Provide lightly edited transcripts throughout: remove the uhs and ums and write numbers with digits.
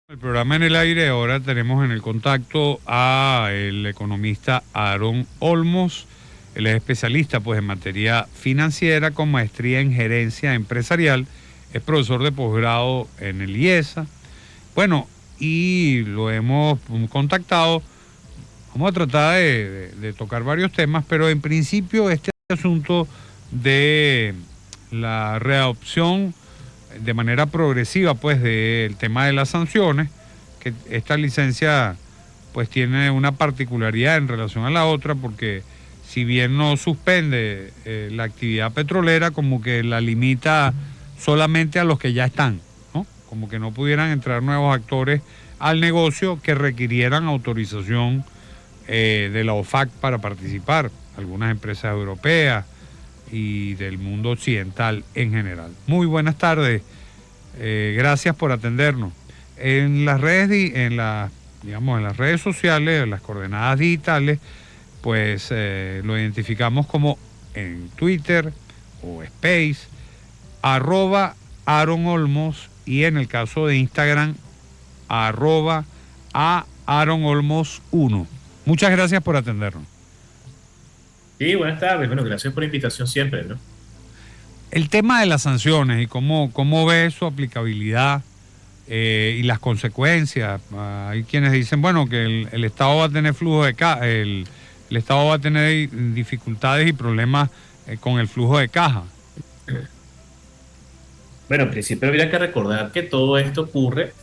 El programa en el aire, ahora tenemos en el contacto a el economista Aaron Olmos. Él es especialista pues en materia financiera con maestría en gerencia empresarial, es profesor de posgrado en el IESA. Bueno, y lo hemos contactado. Vamos a tratar de tocar varios temas, pero en principio este asunto de la readopción de manera progresiva pues del tema de las sanciones, que esta licencia pues tiene una particularidad en relación a la otra, porque si bien no suspende la actividad petrolera, como que la limita solamente a los que ya están, ¿no? Como que no pudieran entrar nuevos actores al negocio que requirieran autorización de la OFAC para participar, algunas empresas europeas y del mundo occidental en general. Muy buenas tardes, gracias por atendernos. En las redes, digamos, en las redes sociales, en las coordenadas digitales, pues lo identificamos como en Twitter o Space, @Aaron Olmos, y en el caso de Instagram, @Aaron Olmos 1. Muchas gracias por atendernos. Sí, buenas tardes. Bueno, gracias por la invitación siempre, ¿no? El tema de las sanciones y cómo ve su aplicabilidad y las consecuencias. Hay quienes dicen, bueno, que el Estado va a tener flujo de caja, el Estado va a tener dificultades y problemas con el flujo de caja. Bueno, en principio habría que recordar que todo esto ocurre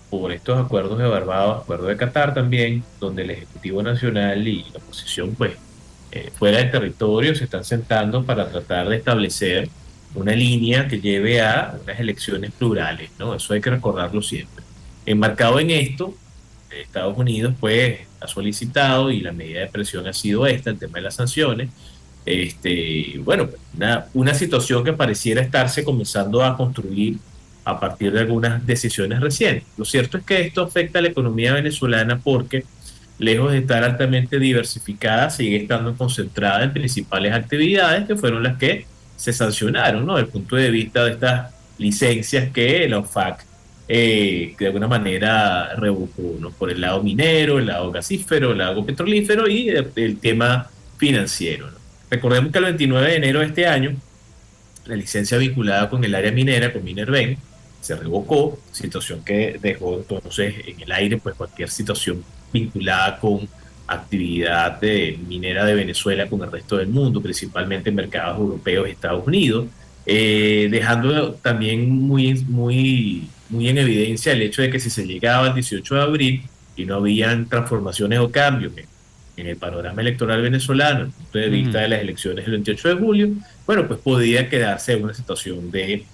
por estos acuerdos de Barbados, acuerdo de Qatar también, donde el Ejecutivo Nacional y la oposición, pues, fuera del territorio, se están sentando para tratar de establecer una línea que lleve a unas elecciones plurales, ¿no? Eso hay que recordarlo siempre. Enmarcado en esto, Estados Unidos, pues, ha solicitado, y la medida de presión ha sido esta, el tema de las sanciones. Bueno, una situación que pareciera estarse comenzando a construir a partir de algunas decisiones recientes. Lo cierto es que esto afecta a la economía venezolana porque, lejos de estar altamente diversificada, sigue estando concentrada en principales actividades que fueron las que se sancionaron, ¿no? Desde el punto de vista de estas licencias que la OFAC de alguna manera revocó, ¿no? Por el lado minero, el lado gasífero, el lado petrolífero y el tema financiero, ¿no? Recordemos que el 29 de enero de este año, la licencia vinculada con el área minera, con Minerven, se revocó, situación que dejó entonces en el aire pues cualquier situación vinculada con actividad minera de Venezuela con el resto del mundo, principalmente en mercados europeos y Estados Unidos, dejando también muy en evidencia el hecho de que si se llegaba al 18 de abril y no habían transformaciones o cambios en el panorama electoral venezolano, desde el punto de vista de las elecciones del 28 de julio, bueno, pues podía quedarse en una situación de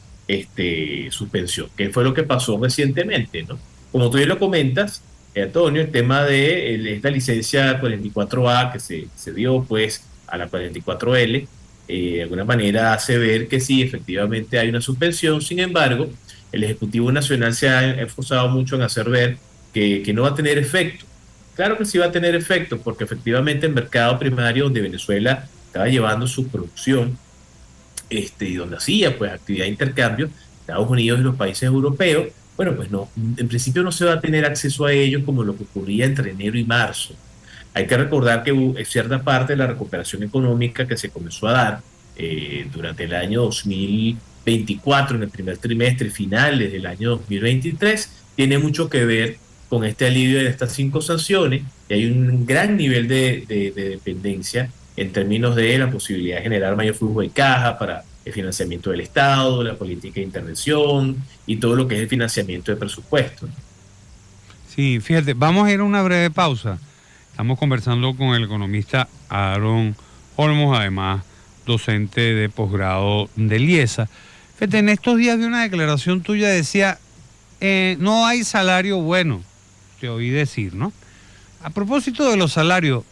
suspensión, que fue lo que pasó recientemente, ¿no? Como tú ya lo comentas, Antonio, el tema de esta licencia 44A que se dio pues a la 44L, de alguna manera hace ver que sí, efectivamente hay una suspensión. Sin embargo, el Ejecutivo Nacional se ha esforzado mucho en hacer ver que no va a tener efecto. Claro que sí va a tener efecto, porque efectivamente el mercado primario donde Venezuela estaba llevando su producción, y donde hacía pues actividad de intercambio, Estados Unidos y los países europeos, bueno, pues no, en principio no se va a tener acceso a ellos como lo que ocurría entre enero y marzo. Hay que recordar que hubo cierta parte de la recuperación económica que se comenzó a dar durante el año 2024, en el primer trimestre, finales del año 2023, tiene mucho que ver con este alivio de estas 5 sanciones, y hay un gran nivel de dependencia en términos de la posibilidad de generar mayor flujo de caja para el financiamiento del Estado, la política de intervención y todo lo que es el financiamiento de presupuestos. Sí, fíjate, vamos a ir a una breve pausa. Estamos conversando con el economista Aaron Olmos, además docente de posgrado del IESA. Fíjate, en estos días vi una declaración tuya, decía, no hay salario bueno, te oí decir, ¿no? A propósito de los salarios,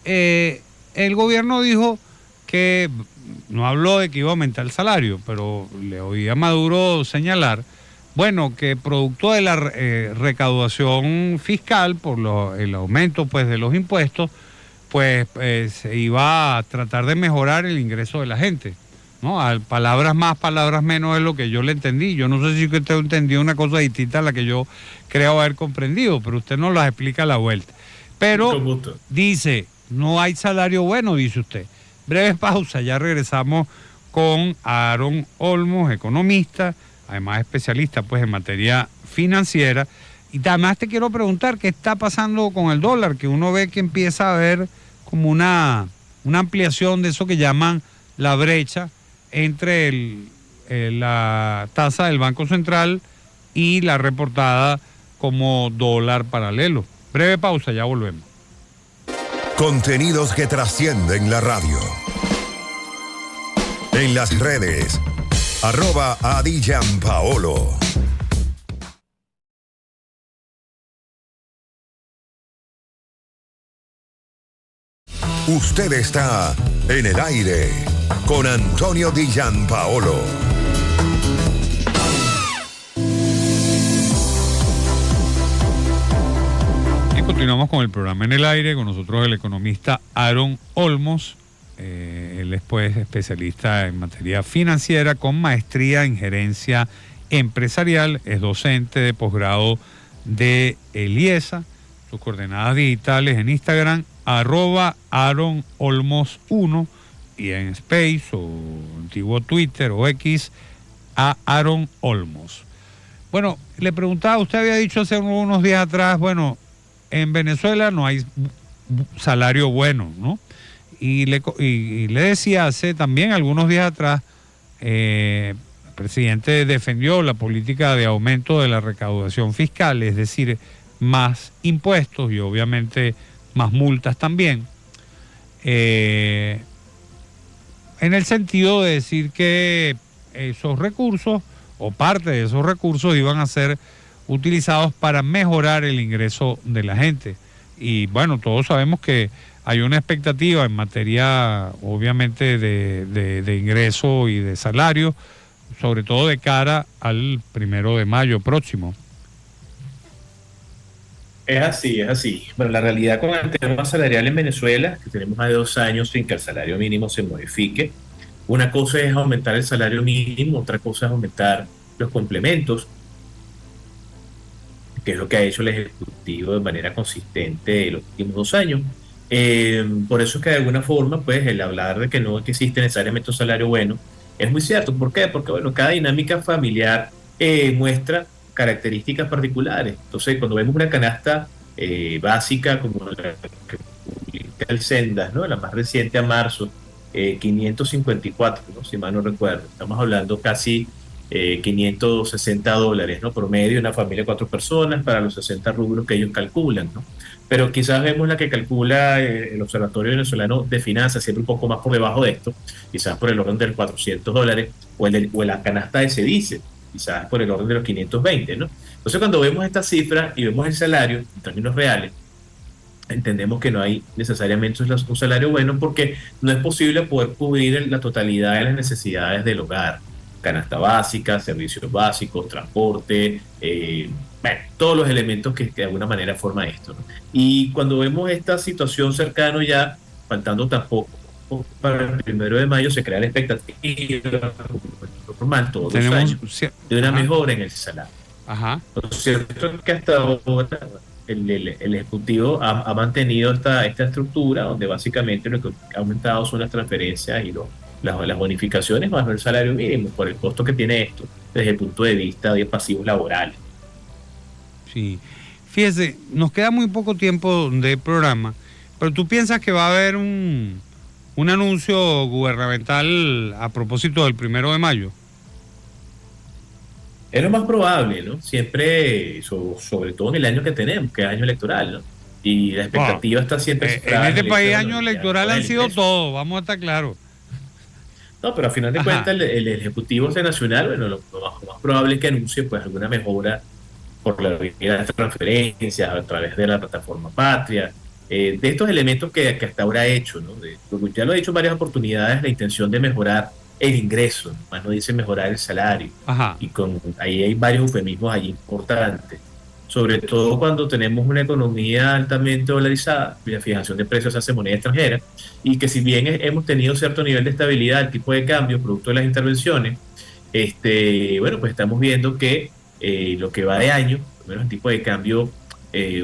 el gobierno dijo que, no habló de que iba a aumentar el salario, pero le oí a Maduro señalar, bueno, que producto de la recaudación fiscal por el aumento pues de los impuestos, pues se iba a tratar de mejorar el ingreso de la gente. ¿no? A palabras más, palabras menos es lo que yo le entendí. Yo no sé si usted entendió una cosa distinta a la que yo creo haber comprendido, pero usted nos las explica a la vuelta. Pero Con gusto. dice, no hay salario bueno, dice usted. Breve pausa, ya regresamos con Aaron Olmos, economista, además especialista pues en materia financiera. Y además te quiero preguntar qué está pasando con el dólar, que uno ve que empieza a haber como una ampliación de eso que llaman la brecha entre la tasa del Banco Central y la reportada como dólar paralelo. Breve pausa, ya volvemos. Contenidos que trascienden la radio. En las redes, @AdiGianpaolo. Usted está en el aire con Antonio Di Gianpaolo. Y continuamos con el programa En el Aire, con nosotros el economista Aaron Olmos. Él es pues especialista en materia financiera con maestría en gerencia empresarial, es docente de posgrado de Eliesa. Sus coordenadas digitales en Instagram, @AaronOlmos1, y en Space o antiguo Twitter o X, a Aaron Olmos. Bueno, le preguntaba, usted había dicho hace unos días atrás, bueno, en Venezuela no hay salario bueno, ¿no? Y le decía hace también algunos días atrás, el presidente defendió la política de aumento de la recaudación fiscal, es decir, más impuestos y obviamente más multas también, en el sentido de decir que esos recursos o parte de esos recursos iban a ser utilizados para mejorar el ingreso de la gente. Y bueno, todos sabemos que hay una expectativa en materia obviamente de ingreso y de salario, sobre todo de cara al 1 de mayo próximo. Es así, es así. Bueno, la realidad con el tema salarial en Venezuela, que tenemos más de 2 años sin que el salario mínimo se modifique. Una cosa es aumentar el salario mínimo, otra cosa es aumentar los complementos, que es lo que ha hecho el Ejecutivo de manera consistente en los últimos 2 años. Por eso es que de alguna forma, pues el hablar de que no existe necesariamente un salario bueno es muy cierto. ¿Por qué? Porque bueno, cada dinámica familiar muestra características particulares. Entonces, cuando vemos una canasta básica como la que publica el Sendas, ¿no? La más reciente a marzo, 554, ¿no? Si mal no recuerdo. Estamos hablando casi $560, ¿no? Promedio de una familia de 4 personas para los 60 rubros que ellos calculan, ¿no? Pero quizás vemos la que calcula el Observatorio Venezolano de Finanzas, siempre un poco más por debajo de esto, quizás por el orden de los $400, o la canasta de Sedice, quizás por el orden de los 520, ¿no? Entonces, cuando vemos esta cifra y vemos el salario en términos reales, entendemos que no hay necesariamente un salario bueno, porque no es posible poder cubrir la totalidad de las necesidades del hogar. Canasta básica, servicios básicos, transporte, bueno, todos los elementos que de alguna manera forman esto, ¿no? Y cuando vemos esta situación cercano ya, faltando tampoco para el 1 de mayo, se crea la expectativa, como es normal, todos los años, de una mejora en el salario. Ajá. Lo cierto es que hasta ahora el Ejecutivo ha mantenido esta estructura, donde básicamente lo que ha aumentado son las transferencias y las bonificaciones más no el salario mínimo, por el costo que tiene esto desde el punto de vista de pasivos laborales. Sí. Fíjese, nos queda muy poco tiempo de programa, pero ¿tú piensas que va a haber un anuncio gubernamental a propósito del 1 de mayo? Es lo más probable, ¿no? Siempre, sobre todo en el año que tenemos, que es año electoral, ¿no? Y la expectativa está siempre... en este país año electoral han sido todos, vamos a estar claros. No, pero a final de cuentas el Ejecutivo Nacional, bueno, lo más probable es que anuncie pues alguna mejora por la vía de las transferencias, a través de la plataforma Patria, de estos elementos que hasta ahora ha hecho, ¿no? Ya lo he dicho en varias oportunidades, la intención de mejorar el ingreso, más no dice mejorar el salario. Ajá. Y ahí hay varios eufemismos allí importantes. sobre todo cuando tenemos una economía altamente dolarizada, cuya fijación de precios se hace moneda extranjera, y que si bien hemos tenido cierto nivel de estabilidad, el tipo de cambio, producto de las intervenciones, bueno, pues estamos viendo que lo que va de año, por lo menos el tipo de cambio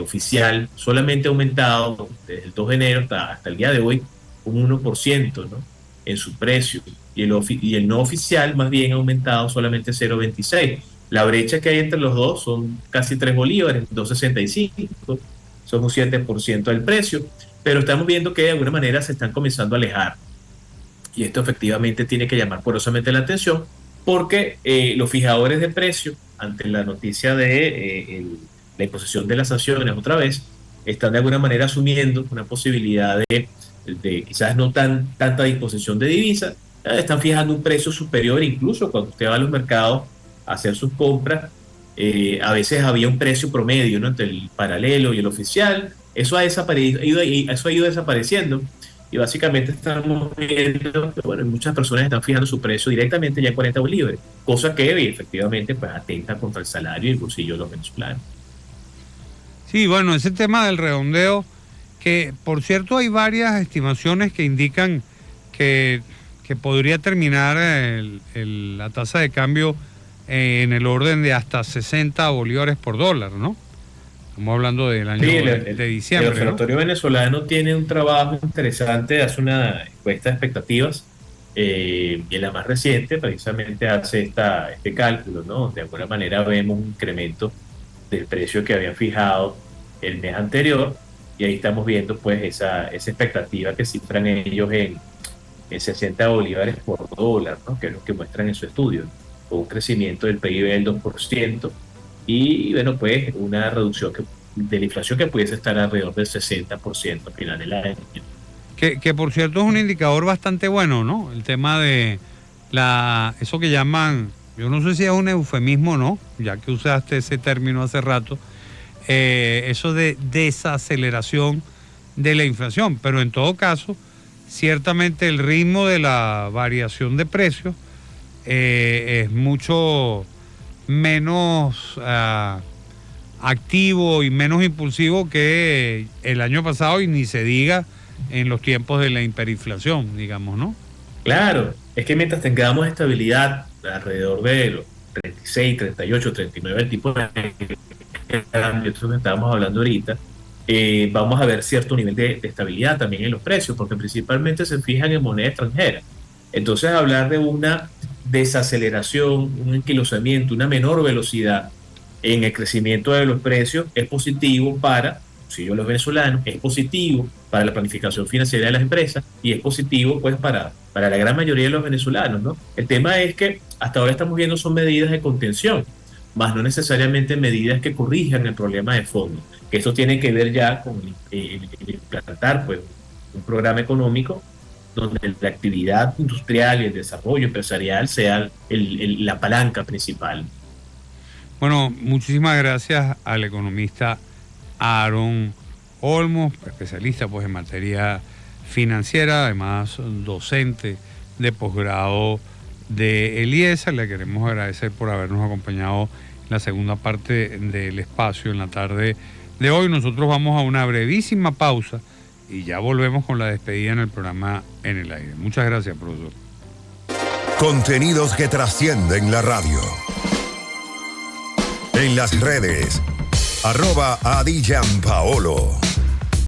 oficial, solamente ha aumentado desde el 2 de enero hasta el día de hoy un 1%, ¿no? En su precio, y el no oficial más bien ha aumentado solamente 0,26. La brecha que hay entre los dos son casi 3 bolívares, 2,65, son un 7% del precio, pero estamos viendo que de alguna manera se están comenzando a alejar. Y esto efectivamente tiene que llamar poderosamente la atención, porque los fijadores de precio, ante la noticia de la imposición de las sanciones otra vez, están de alguna manera asumiendo una posibilidad de quizás no tanta disposición de divisa, están fijando un precio superior. Incluso cuando usted va a los mercados a hacer sus compras, a veces había un precio promedio, ¿no?, entre el paralelo y el oficial. Eso ha ido desapareciendo, y básicamente estamos viendo que, bueno, muchas personas están fijando su precio directamente ya en 40 bolívares, cosa que efectivamente pues atenta contra el salario y el bolsillo de los venezolanos. Sí, bueno, ese tema del redondeo, que por cierto hay varias estimaciones que indican que podría terminar la tasa de cambio en el orden de hasta 60 bolívares por dólar, ¿no? Estamos hablando del año de diciembre. El Observatorio Venezolano tiene un trabajo interesante, hace una encuesta de expectativas, y en la más reciente precisamente hace este cálculo, ¿no? De alguna manera vemos un incremento del precio que habían fijado el mes anterior, y ahí estamos viendo pues esa expectativa que cifran ellos en 60 bolívares por dólar, ¿no?, que es lo que muestran en su estudio, con un crecimiento del PIB del 2%, y bueno, pues una reducción de la inflación que pudiese estar alrededor del 60% al final del año. Que por cierto es un indicador bastante bueno, ¿no? El tema de eso que llaman, yo no sé si es un eufemismo o no, ya que usaste ese término hace rato, eso de desaceleración de la inflación, pero en todo caso, ciertamente el ritmo de la variación de precios es mucho menos activo y menos impulsivo que el año pasado, y ni se diga en los tiempos de la hiperinflación, digamos, ¿no? Claro, es que mientras tengamos estabilidad alrededor de los 36, 38, 39, el tipo de cambio, eso que estábamos hablando ahorita, vamos a ver cierto nivel de estabilidad también en los precios, porque principalmente se fijan en moneda extranjera. Entonces, hablar de una desaceleración, un enquilosamiento, una menor velocidad en el crecimiento de los precios es positivo para los venezolanos, es positivo para la planificación financiera de las empresas, y es positivo pues para la gran mayoría de los venezolanos, ¿no? El tema es que hasta ahora estamos viendo son medidas de contención, más no necesariamente medidas que corrijan el problema de fondo, que esto tiene que ver ya con el implantar pues un programa económico donde la actividad industrial y el desarrollo empresarial sea la palanca principal. Bueno, muchísimas gracias al economista Aarón Olmos, especialista pues en materia financiera, además docente de posgrado de IESA. Le queremos agradecer por habernos acompañado en la segunda parte del espacio en la tarde de hoy. Nosotros vamos a una brevísima pausa y ya volvemos con la despedida en el programa En el Aire. Muchas gracias, profesor. Contenidos que trascienden la radio. En las redes, @Adigianpaolo.